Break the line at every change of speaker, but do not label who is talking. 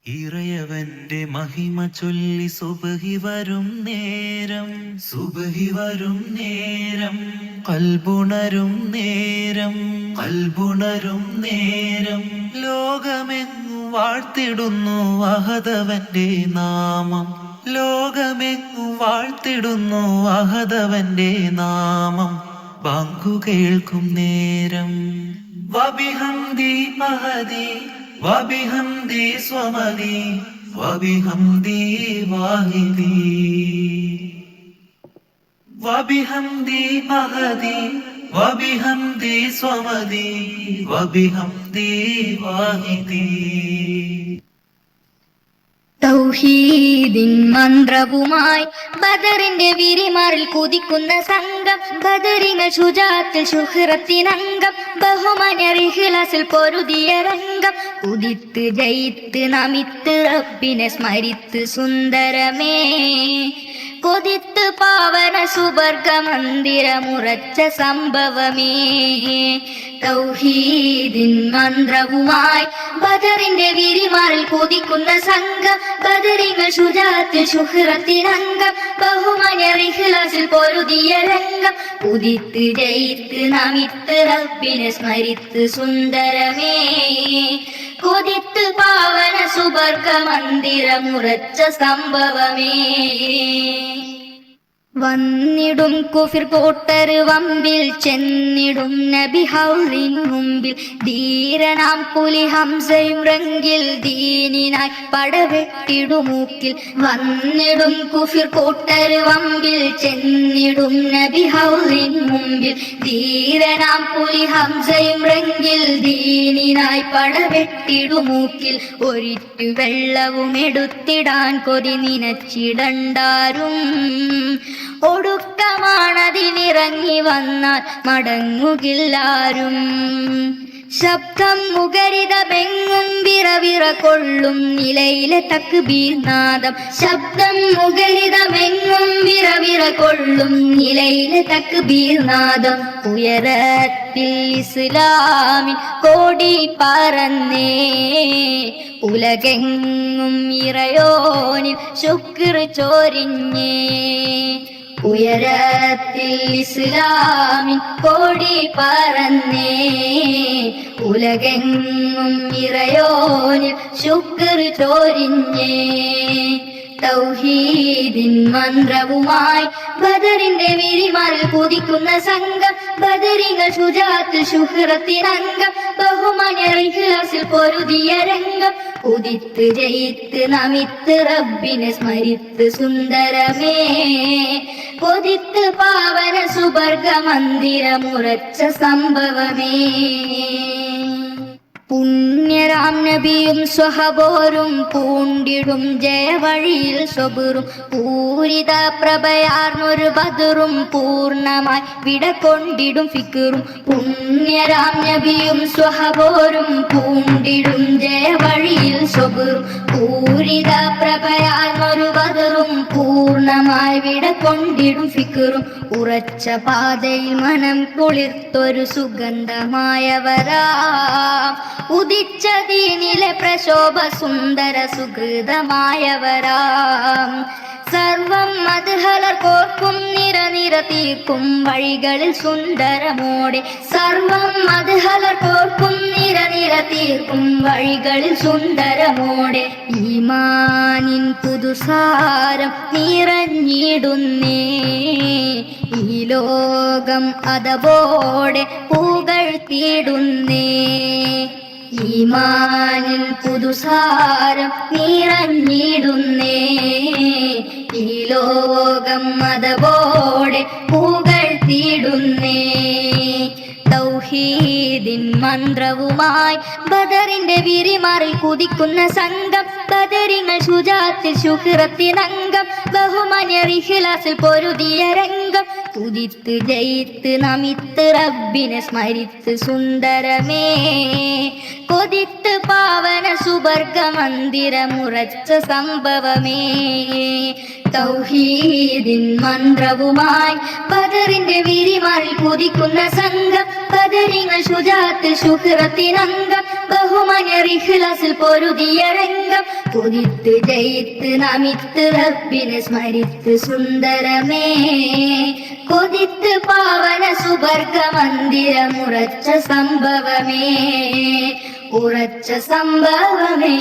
ഇറയവന്റെ മഹിമ ചൊല്ലി സുബഹി വരും നേരം കൽബുണരും നേരം ലോകമെങ്ങു വാഴ്ത്തിടുന്നു അഹദവന്റെ നാമം. ലോകമെങ്ങു വാഴ്ത്തിടുന്നു അഹദവന്റെ നാമം. ബാങ്കു കേൾക്കും നേരം വബിഹംദി മഹദി വബിഹംദി സ്വമദി വബിഹംദി വാഹിദി വബിഹംദി മഹദി വബിഹംദി സ്വമദി വബിഹംദി വാഹിദി.
തൗഹീദിൻ മന്ത്രവുമായി ബദറിന്റെ വിരിമാറിൽ കുതിക്കുന്ന സംഘം. ബദറിങ്ങൾ ശുജാത്തിൽ ശുഹ്റത്തിനംഗം. ബഹുമാന്യർ ഇഖ്ലാസിൽ പൊരുതിയ രംഗം. കുതിത്ത് ജയിത്ത് നമിത്ത് റബ്ബിനെ സ്മരിത്ത് സുന്ദരമേ. കൊതിത്ത് പാവന സുവർഗ മന്ദിരമുറച്ച സംഭവമേ. തൗഹീദിൻ മന്ത്രവുമായി ബദറിന്റെ വിരിമാറിൽ കുതിക്കുന്ന സംഘം. ബദറിങ്ങൾ ശുജാത്തിൽ ശുഹ്റത്തിനംഗം. ബഹുമാന്യർ ഇഖ്ലാസിൽ പൊരുതിയ രംഗം. കുതിത്ത് ജയിത്ത് നമിത്ത് റബ്ബിനെ സ്മരിത്ത് സുന്ദരമേ. കൊതിത്ത് പാവന സുവർഗ മന്ദിരമുറച്ച സംഭവമേ. വന്നിടും കുഫിർ കോട്ടർ വമ്പിൽ ചെന്നിടും നബി ഹൗറിൻ മുമ്പിൽ. ധീരനാം പുലി ഹംസയും റങ്കിൽ ദീനിനായി പടവെട്ടിടുമൂക്കിൽ. വന്നിടും കുഫിർ കോട്ടർ വമ്പിൽ ചെന്നിടും നബി ഹൗറിൻ മുമ്പിൽ. ധീരനാം പുലി ഹംസയും റങ്കിൽ ദീനിനായി പടവെട്ടിടുമൂക്കിൽ. ഒരിറ്റു വെള്ളവും എടുത്തിടാൻ കൊതി നിനച്ചിടണ്ടാരും. ഒടുക്കമാണതിനിറങ്ങി വന്നാൽ മടങ്ങുകില്ലാരും. ശബ്ദം മുഖരിതമെങ്ങും വിറവിറ കൊള്ളും നിലയിലെ തക്ബീർ നാദം. ശബ്ദം മുഖരിതമെങ്ങും വിറവിറ കൊള്ളും നിലയിലെ തക്ബീർ നാദം. ഉയരത്തിൽ ഇസ്ലാമിൻ കോടി പറന്നേ. ഉലകെങ്ങും ഇറയോനിൽ ശുക്ർ ചോരിഞ്ഞേ. ഉയരത്തിൽ ഇസ്ലാമിൻ കോടി പറന്നേ. ഉലകെങ്ങും ഇറയോനിൽ ശുക്ർ ചോരിഞ്ഞേ. തൗഹീദിൻ മന്ത്രവുമായി ബദറിന്റെ വിരിമാറിൽ കുതിക്കുന്ന സംഘം. ബദറിങ്ങൾ ശുജാത്തിൽ ശുഹ്റത്തിനംഗം. ബഹുമാന്യർ ഇഖ്ലാസിൽ പൊരുതിയ രംഗം. കുതിത്ത് ജയിത്ത് നമിത്ത് റബ്ബിനെ സ്മരിത്ത് സുന്ദരമേ. കൊതിത്ത് പാവന സുവർഗ മന്ദിരമുറച്ച സംഭവമേ. പുണ്യരാം നബിയും സ്വഹബോരും പൂണ്ടിടും ജയവഴിയിൽ സ്വബുറും. പൂരിത പ്രഭയാർന്നൊരു ബദറും പൂർണ്ണമായി വിടകൊണ്ടിടും ഫിക്റും. പുണ്യരാം നബിയും സ്വഹബോരും പൂണ്ടിടും ജയവഴിയിൽ സ്വബുറും. പൂരിത പ്രഭയാർന്നൊരു ബദറും പൂർണ്ണമായി വിടകൊണ്ടിടും ഫിക്റും. ഉറച്ച പാതയിൽ മനം കുളിർത്തൊരു സുഗന്ധമായവരാം. ഉദിച്ച ദീനിലെ പ്രശോഭ സുന്ദര സുഹൃതമായവരാം. സർവം മദ്ഹലർ കോർക്കും നിറനിര തീർക്കും വഴികളിൽ സുന്ദരമോടെ. സർവം മദ്ഹലർ കോർക്കും നിറനിര തീർക്കും വഴികളിൽ സുന്ദരമോടെ. ഈമാനിൻ പുതുസാരം നിറഞ്ഞിടുന്നേ. ഈ ലോകം അതവോടെ പുകഴ്ത്തിടുന്നേ. ഈമാനിൻ പുതുസാരം നിറഞ്ഞിടുന്നേ. ഈ ലോകം അതവോടെ പുകഴ്ത്തിടുന്നേ. തൗഹീദിൻ മന്ത്രവുമായി ബദറിന്റെ വിരിമാറിൽ കുതിക്കുന്ന സംഘം. ബദറിങ്ങൾ ശുജാത്തിൽ ശുഹ്റത്തിനംഗം. ബഹുമാന്യർ ഇഖ്ലാസിൽ പൊരുതിയ രംഗം. കുതിത്ത് ജയിത്ത് നമിത്ത് റബ്ബിനെ സ്മരിത്ത് സുന്ദരമേ. കൊതിത്ത് പാവന സുവർഗ മന്ദിരമുറച്ച സംഭവമേ. തൗഹീദിൻ മന്ത്രവുമായി ബദറിന്റെ വിരിമാറിൽ കുതിക്കുന്ന സംഘം. ബദറിങ്ങൾ ബദരിങ്ങൾ ശുജാത്തിൽ ശുക്രത്തിനംഗം ബഹുമാന്യർ ഇഖ്ലാസിൽ പൊരുതിയ രംഗം കൊതിത്ത് ജയിത്ത് നമിത്ത് റബ്ബിനെ സ്മരിത്ത് സുന്ദരമേ കൊതിത്ത് പാവന സുവർഗ മന്ദിരമുറച്ച സംഭവമേ ഉറച്ച സംഭവമേ